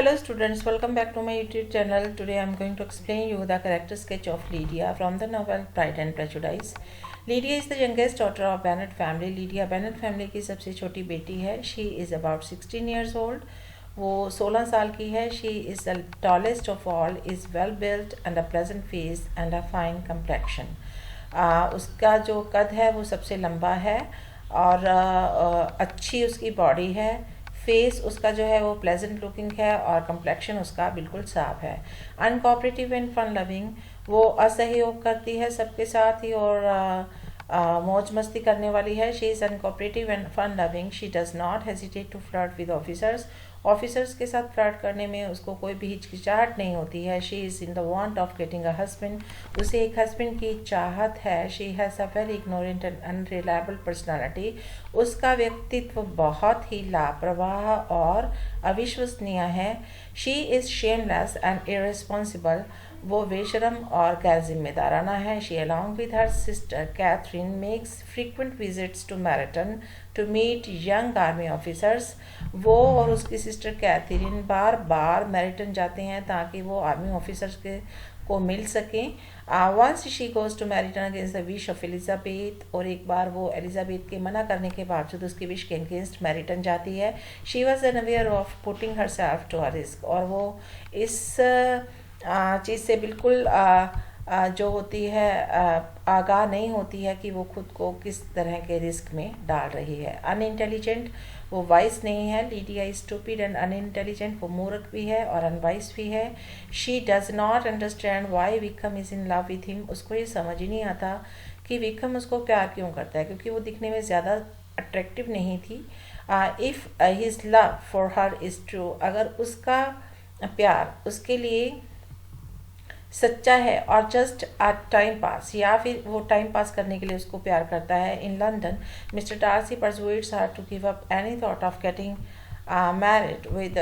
Hello students, welcome back to my YouTube channel. Today I am going to explain you the character sketch of Lydia from the novel Pride and Prejudice. Lydia is the youngest daughter of Bennet family. Lydia Bennet family की सबसे छोटी बेटी है. She is about 16 years old. वो 16 साल की है. She is the tallest of all, is well built and a pleasant face and a fine complexion. उसका जो कद है वो सबसे लंबा है और अच्छी उसकी बॉडी है. फेस उसका जो है वो प्लेजेंट लुकिंग है और कम्प्लेक्शन उसका बिल्कुल साफ है. अनकोऑपरेटिव एंड फन लविंग, वो असहयोग करती है सबके साथ ही और मौज मस्ती करने वाली है. She is uncooperative and fun loving. She does not hesitate to flirt with officers. Officers के साथ फ्लर्ट करने में उसको कोई भी हिचकिचाहट नहीं होती है. She is in the want of getting a husband. उसे एक हस्बैंड की चाहत है. She has a very ignorant and unreliable personality. उसका व्यक्तित्व बहुत ही लापरवाह और अविश्वसनीय है. She is shameless and irresponsible. वो बेशरम और गैर जिम्मेदाराना है. She along with her sister Catherine makes frequent visits to Meryton to meet young army officers. वो और उसकी सिस्टर कैथरीन बार बार मैरिटन जाते हैं ताकि वो आर्मी ऑफिसर्स के को मिल सकें. Once she goes to Meryton against the wish of Elizabeth. और एक बार वो एलिजाबेथ के मना करने के बावजूद उसकी विश के अगेंस्ट मैरिटन जाती है. She was unaware of putting herself to a risk. और वो इस चीज़ से बिल्कुल जो होती है आगाह नहीं होती है कि वो खुद को किस तरह के रिस्क में डाल रही है. अनइंटेलिजेंट, वो वाइस नहीं है. Lydia is stupid and unintelligent. वो मूर्ख भी है और अनवाइस भी है. She does not understand why Vikram is in love with him. उसको ये समझ ही नहीं आता कि विक्रम उसको प्यार क्यों करता है, क्योंकि वो दिखने में ज़्यादा अट्रैक्टिव नहीं थी. If his love for her is true, अगर उसका प्यार उसके लिए सच्चा है और जस्ट आ टाइम पास, या फिर वो टाइम पास करने के लिए उसको प्यार करता है. In London Mr Darcy persuades her to give up any thought of getting married with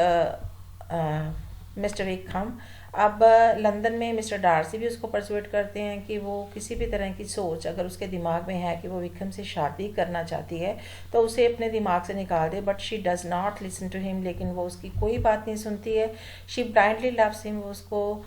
Mr Vikram. अब लंदन में मिस्टर डार्सी भी उसको परसुएट करते हैं कि वो किसी भी तरह की सोच अगर उसके दिमाग में है कि वो विक्रम से शादी करना चाहती है तो उसे अपने दिमाग से निकाल दे. But she does not listen to him. लेकिन वो उसकी कोई बात नहीं सुनती है. She blindly loves him. वो उसको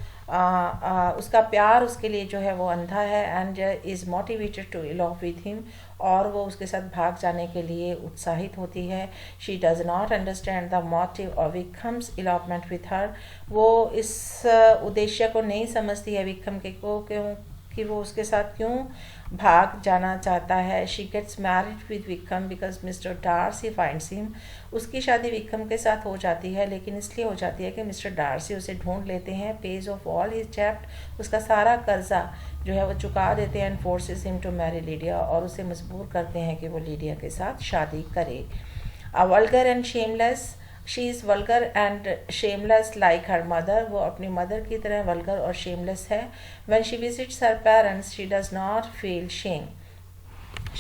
उसका प्यार उसके लिए जो है वो अंधा है. And is motivated to elope with him. और वो उसके साथ भाग जाने के लिए उत्साहित होती है. She does not understand the motive of Vikram's elopement with her. वो इस उद्देश्य को नहीं समझती है विक्रम के को क्यों कि वो उसके साथ क्यों भाग जाना चाहता है. She gets married with Vikram because mister Darcy finds him. उसकी शादी विक्रम के साथ हो जाती है, लेकिन इसलिए हो जाती है कि मिस्टर डार्सी उसे ढूंढ लेते हैं. पेज ऑफ ऑल हिज डेब्ट, उसका सारा कर्जा जो है वो चुका देते हैं. And forces him to marry Lydia, और उसे मजबूर करते हैं कि वो लीडिया के साथ शादी करे. A vulgar and shameless, she is vulgar and shameless like her mother. वो अपनी मदर की तरह वल्गर और शेमलेस है. When she visits her parents she does not feel shame.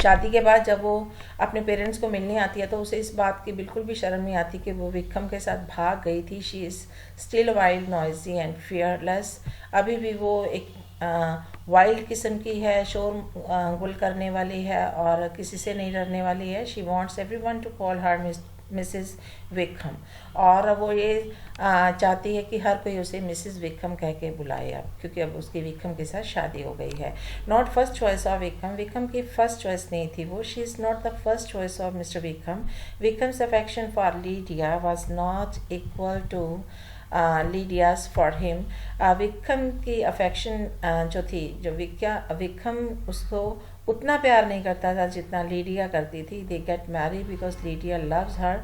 शादी के बाद जब वो अपने पेरेंट्स को मिलने आती है तो उसे इस बात की बिल्कुल भी शर्म नहीं आती कि वो विक्रम के साथ भाग गई थी. She is still wild, noisy and fearless. अभी भी वो एक वाइल्ड किस्म की है, शोर गुल करने वाली है और किसी से नहीं डरने वाली है. She wants every one two call her Mrs Vikram. और वो ये चाहती है कि हर कोई उसे मिसेस विक्रम कह के बुलाए अब, क्योंकि अब उसकी विक्रम के साथ शादी हो गई है. Not first choice of Vikram. Vikram की फर्स्ट चॉइस नहीं थी वो. She is not the first choice of Mr Vikram. Vikram's affection for Lydia was not equal to Lydia's for him. Vikram की अफेक्शन जो थी, जो विक्रम उसको उतना प्यार नहीं करता था जितना लीडिया करती थी. They get Mary because Lydia loves her.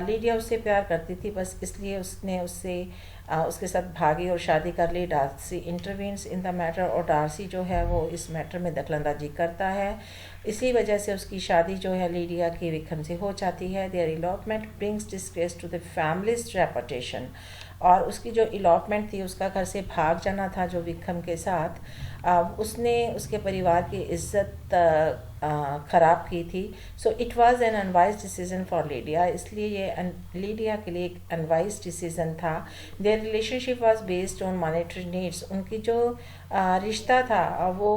Lydia उससे प्यार करती थी, बस इसलिए उसने उसके साथ भागी और शादी कर ली. Darcy intervenes in the matter, और डार्सी जो है वो इस मैटर में दखलंदाजी करता है. इसी वजह से उसकी शादी जो है लीडिया की विक्रम से हो जाती है. Their elopement brings disgrace to the family's reputation. और उसकी जो इलॉपमेंट थी, उसका घर से भाग जाना था जो विक्रम के साथ, उसने उसके परिवार की इज्जत ख़राब की थी. So it was an unwise decision for Lydia. इसलिए ये लीडिया के लिए एक अनवाइज डिसीजन था. Their relationship was based on monetary needs. उनकी जो रिश्ता था वो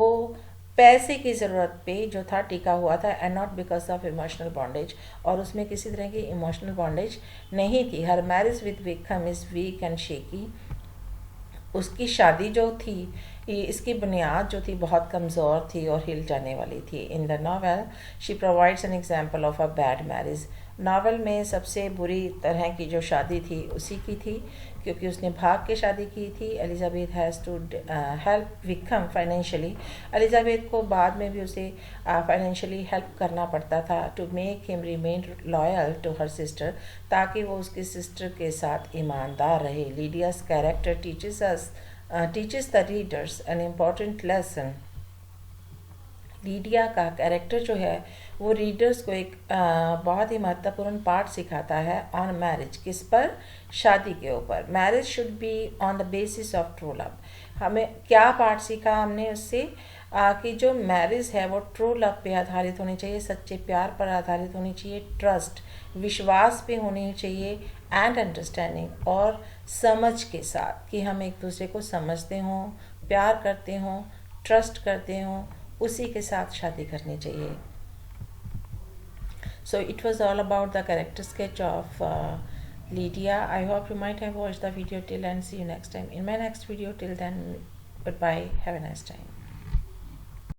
पैसे की ज़रूरत पे जो था टिका हुआ था, and not because of emotional bondage, और उसमें किसी तरह की इमोशनल बॉन्डेज नहीं थी। हर marriage with Vikram is week and shaky. उसकी शादी जो थी, इसकी बुनियाद जो थी बहुत कमज़ोर थी और हिल जाने वाली थी। In the novel she provides an example of a bad marriage. Novel में सबसे बुरी तरह की जो शादी थी उसी की थी, क्योंकि उसने भाग के शादी की थी। Elizabeth has to help Vikram financially. Elizabeth को बाद में भी उसे फाइनेंशियली हेल्प करना पड़ता था, to make him remain loyal to her sister, ताकि वो उसकी सिस्टर के साथ ईमानदार रहे। Lydia's character teaches the readers an important lesson। Lydia का कैरेक्टर जो है वो रीडर्स को एक बहुत ही महत्वपूर्ण पाठ सिखाता है ऑन मैरिज। किस पर? शादी के ऊपर। Marriage should be on the basis of true love. हमें क्या पाठ सीखा हमने उससे? कि जो मैरिज है वो ट्रू लव पे आधारित होनी चाहिए, सच्चे प्यार पर आधारित होनी चाहिए, ट्रस्ट विश्वास पे होनी चाहिए, एंड अंडरस्टैंडिंग और समझ के साथ, कि हम एक दूसरे को समझते हों, प्यार करते हों, ट्रस्ट करते हों, उसी के साथ शादी करनी चाहिए। So it was all about the character sketch of Lydia. I hope you might have watched the video till and see you next time in my next video. Till then, goodbye. Have a nice time.